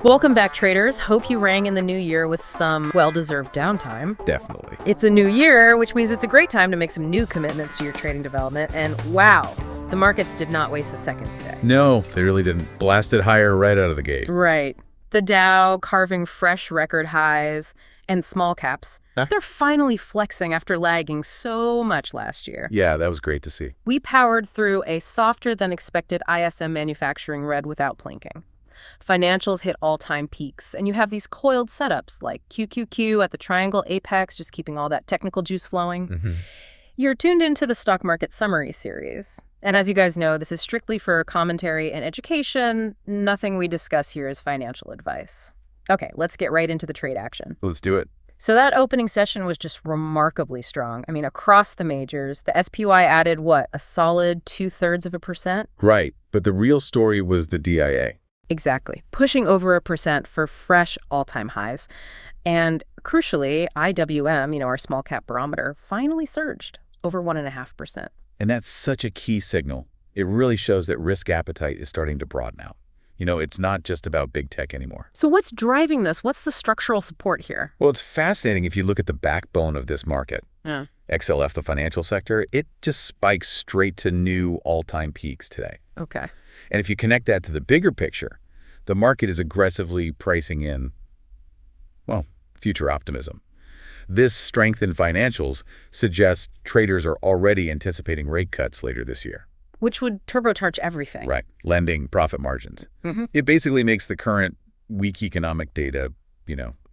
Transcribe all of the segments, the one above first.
Welcome back, traders. Hope you rang in the new year with some well-deserved downtime. Definitely. It's a new year, which means it's a great time to make some new commitments to your trading development. And wow, the markets did not waste a second today. No, they really didn't. Blasted higher right out of the gate. Right. The Dow carving fresh record highs, and small caps, they're finally flexing after lagging so much last year. Yeah, that was great to see. We powered through a softer than expected ISM manufacturing read without blinking. Financials hit all-time peaks, and you have these coiled setups like QQQ at the triangle apex, just keeping all that technical juice flowing. You're tuned into the Stock Market Summary series. And as you guys know, this is strictly for commentary and education. Nothing we discuss here is financial advice. Okay, let's get right into the trade action. Let's do it. So that opening session was just remarkably strong. I mean, across the majors, the SPY added, what, a solid 2/3%? Right, but the real story was the DIA. Exactly. Pushing over 1% for fresh all-time highs. And crucially, IWM, our small cap barometer, finally surged over 1.5%. And that's such a key signal. It really shows that risk appetite is starting to broaden out. It's not just about big tech anymore. So what's driving this? What's the structural support here? Well, it's fascinating if you look at the backbone of this market. Yeah. XLF, the financial sector, it just spikes straight to new all-time peaks today. Okay. And if you connect that to the bigger picture, the market is aggressively pricing in, well, future optimism. This strength in financials suggests traders are already anticipating rate cuts later this year. Which would turbocharge everything. Right. Lending, profit margins. It basically makes the current weak economic data,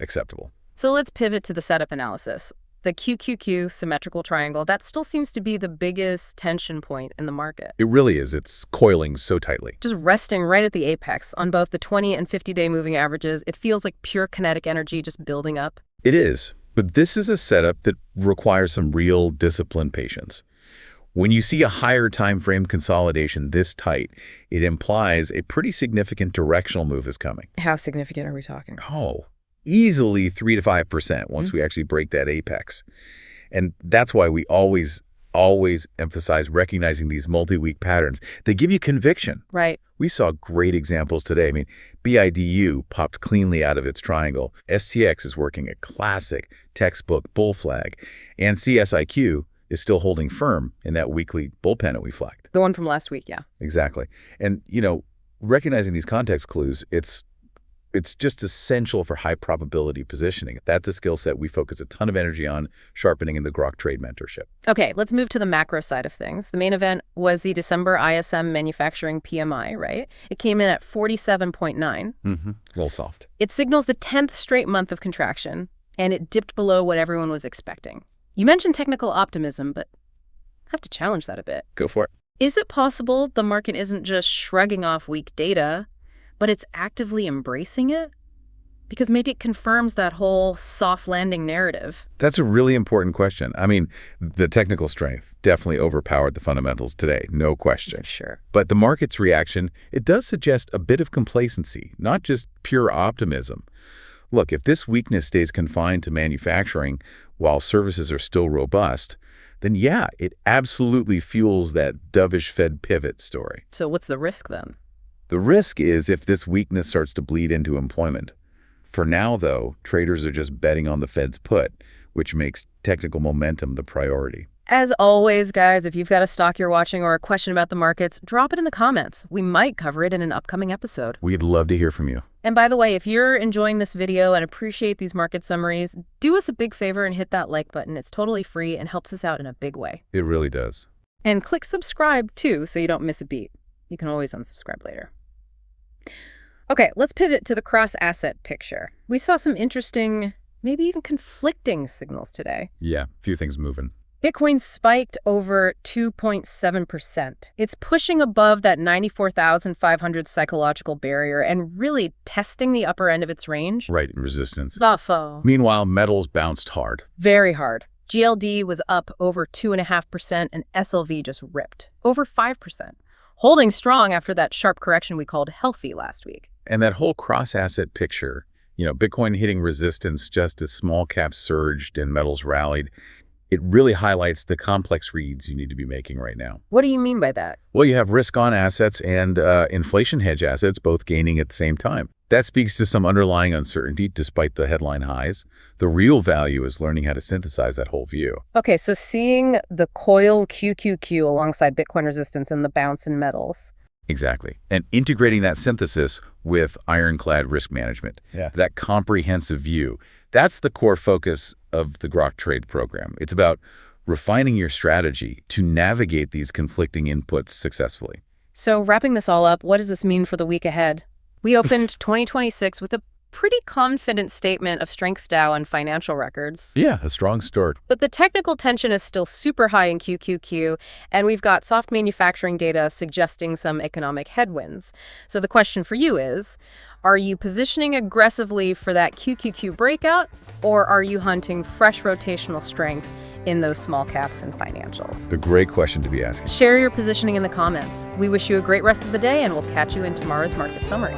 acceptable. So let's pivot to the setup analysis. The QQQ symmetrical triangle, that still seems to be the biggest tension point in the market. It really is. It's coiling so tightly. Just resting right at the apex on both the 20 and 50-day moving averages. It feels like pure kinetic energy just building up. It is. But this is a setup that requires some real disciplined patience. When you see a higher time frame consolidation this tight, it implies a pretty significant directional move is coming. How significant are we talking? Oh, easily 3 to 5% once we actually break that apex. And that's why we always emphasize recognizing these multi-week patterns. They give you conviction. Right. We saw great examples today. I mean, BIDU popped cleanly out of its triangle. STX is working a classic textbook bull flag. And CSIQ is still holding firm in that weekly bull pennant we flagged. The one from last week, yeah. Exactly. And, recognizing these context clues, it's just essential for high probability positioning. That's a skill set we focus a ton of energy on sharpening in the Grok Trade mentorship. Okay, let's move to the macro side of things. The main event was the December ISM manufacturing PMI, right? It came in at 47.9. A little soft. It signals the 10th straight month of contraction, and it dipped below what everyone was expecting. You mentioned technical optimism, but I have to challenge that a bit. Go for it. Is it possible the market isn't just shrugging off weak data, but it's actively embracing it? Because maybe it confirms that whole soft landing narrative. That's a really important question. I mean, the technical strength definitely overpowered the fundamentals today, no question. Sure. But the market's reaction, it does suggest a bit of complacency, not just pure optimism. Look, if this weakness stays confined to manufacturing while services are still robust, then yeah, it absolutely fuels that dovish Fed pivot story. So what's the risk then? The risk is if this weakness starts to bleed into employment. For now, though, traders are just betting on the Fed's put, which makes technical momentum the priority. As always, guys, if you've got a stock you're watching or a question about the markets, drop it in the comments. We might cover it in an upcoming episode. We'd love to hear from you. And by the way, if you're enjoying this video and appreciate these market summaries, do us a big favor and hit that like button. It's totally free and helps us out in a big way. It really does. And click subscribe, too, so you don't miss a beat. You can always unsubscribe later. Okay, let's pivot to the cross-asset picture. We saw some interesting, maybe even conflicting signals today. Yeah, a few things moving. Bitcoin spiked over 2.7%. It's pushing above that 94,500 psychological barrier and really testing the upper end of its range. Right, resistance. Buffo. Meanwhile, metals bounced hard. Very hard. GLD was up over 2.5% and SLV just ripped over 5%, holding strong after that sharp correction we called healthy last week. And that whole cross-asset picture, Bitcoin hitting resistance just as small caps surged and metals rallied, It really highlights the complex reads you need to be making right now. What do you mean by that? Well, you have risk-on assets and inflation hedge assets both gaining at the same time. That speaks to some underlying uncertainty despite the headline highs. The real value is learning how to synthesize that whole view. Okay, so seeing the coiled QQQ alongside Bitcoin resistance and the bounce in metals. Exactly. And integrating that synthesis with ironclad risk management, that comprehensive view, that's the core focus of the Grok Trade program. It's about refining your strategy to navigate these conflicting inputs successfully. So wrapping this all up, what does this mean for the week ahead? We opened 2026 with a pretty confident statement of strength Dow and financial records. Yeah, a strong start. But the technical tension is still super high in QQQ, and we've got soft manufacturing data suggesting some economic headwinds. So the question for you is, are you positioning aggressively for that QQQ breakout, or are you hunting fresh rotational strength in those small caps and financials? A great question to be asking. Share your positioning in the comments. We wish you a great rest of the day, and we'll catch you in tomorrow's market summary.